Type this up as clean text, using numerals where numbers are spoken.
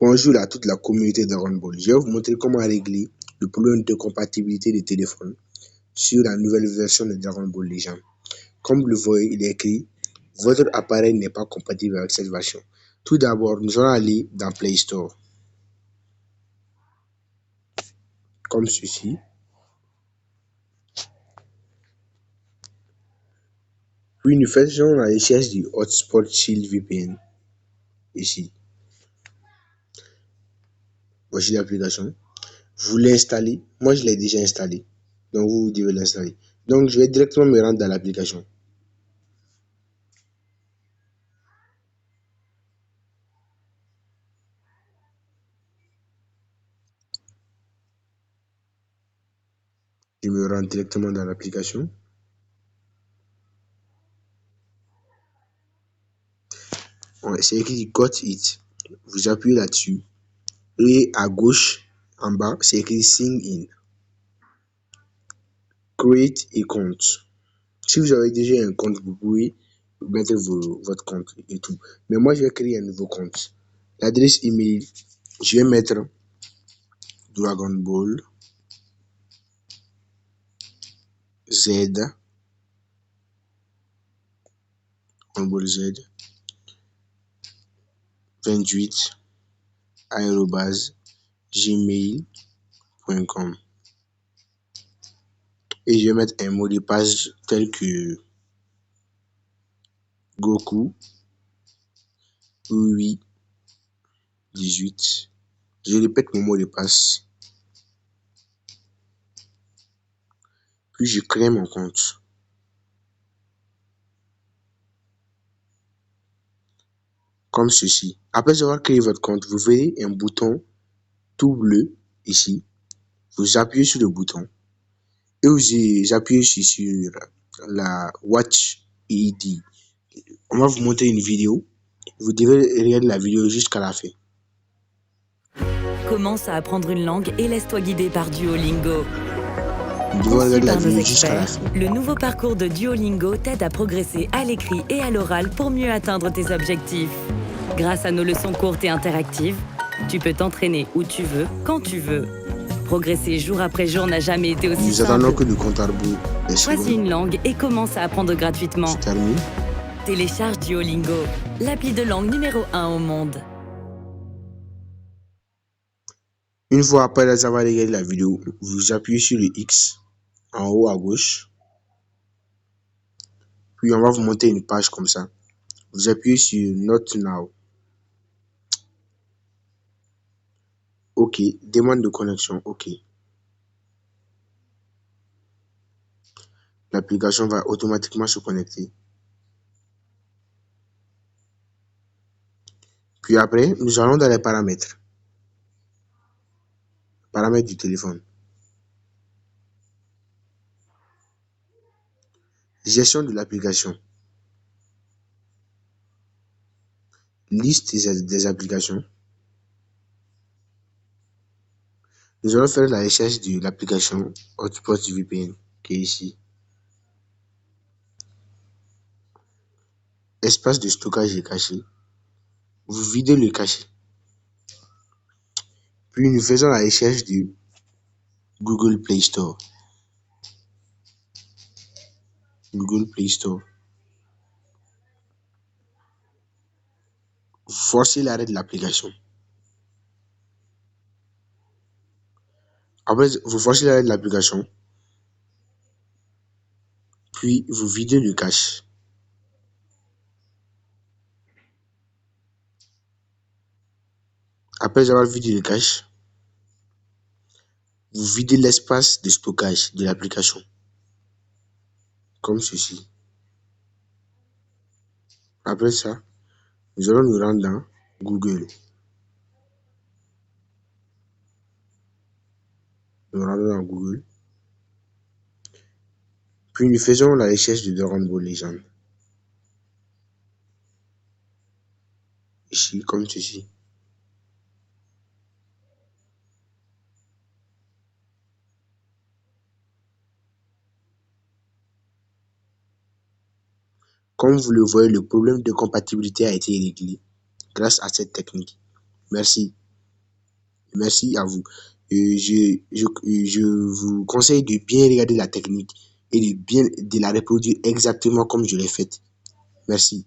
Bonjour à toute la communauté Dragon Ball. Je vais vous montrer comment régler le problème de compatibilité des téléphones sur la nouvelle version de Dragon Ball Legend. Comme vous le voyez, il est écrit votre appareil n'est pas compatible avec cette version. Tout d'abord, nous allons aller dans Play Store, comme ceci. Puis nous faisons la recherche du Hotspot Shield VPN, ici. Voici l'application. Vous l'installez. Moi, je l'ai déjà installé. Donc, vous devez l'installer. Donc, je vais directement me rendre dans l'application. Je me rends directement dans l'application. C'est écrit Got It. Vous appuyez là-dessus. Et à gauche, en bas, c'est écrit Sign In. Create a compte. Si vous avez déjà un compte, vous pouvez mettre votre compte et tout. Mais moi, je vais créer un nouveau compte. L'adresse email, je vais mettre Dragon Ball Z, Dragon Ball Z 28 gmail.com. Et je vais mettre un mot de passe tel que Goku 818. Je répète mon mot de passe. Puis je crée mon compte. Comme ceci. Après avoir créé votre compte, vous verrez un bouton tout bleu ici. Vous appuyez sur le bouton et vous appuyez sur la Watch ID. On va vous montrer une vidéo. Vous devez regarder la vidéo jusqu'à la fin. Commence à apprendre une langue et laisse-toi guider par Duolingo. Vous devez Conçu regarder la par nos vidéo jusqu'à la experts, fin. le nouveau parcours de Duolingo t'aide à progresser à l'écrit et à l'oral pour mieux atteindre tes objectifs. Grâce à nos leçons courtes et interactives, tu peux t'entraîner où tu veux, quand tu veux. Progresser jour après jour n'a jamais été aussi Nous attendons simple. que le compte à rebours est Choisis secondes. une langue et commence à apprendre gratuitement. Se termine. Télécharge Duolingo, l'appli de langue numéro 1 au monde. Une fois après avoir regardé la vidéo, vous appuyez sur le X en haut à gauche. Puis on va vous montrer une page comme ça. Vous appuyez sur Not Now. OK. Demande de connexion. OK. L'application va automatiquement se connecter. Puis après, nous allons dans les paramètres. Paramètres du téléphone. Gestion de l'application. Liste des applications. Nous allons faire la recherche de l'application Hotspot VPN qui est ici. Espace de stockage est caché. Vous videz le cache. Puis nous faisons la recherche du Google Play Store. Google Play Store. Vous forcez l'arrêt de l'application. Après, vous forcez l'arrêt de l'application. Puis vous videz le cache. Après avoir vidé le cache, vous videz l'espace de stockage de l'application. Comme ceci. Après ça, nous allons nous rendre dans Google. Nous rendons dans Google. Puis nous faisons la recherche de Dragon Ball Legend. Ici, comme ceci. Comme vous le voyez, le problème de compatibilité a été réglé grâce à cette technique. Merci. Merci à vous. Je vous conseille de bien regarder la technique et de la reproduire exactement comme je l'ai faite. Merci.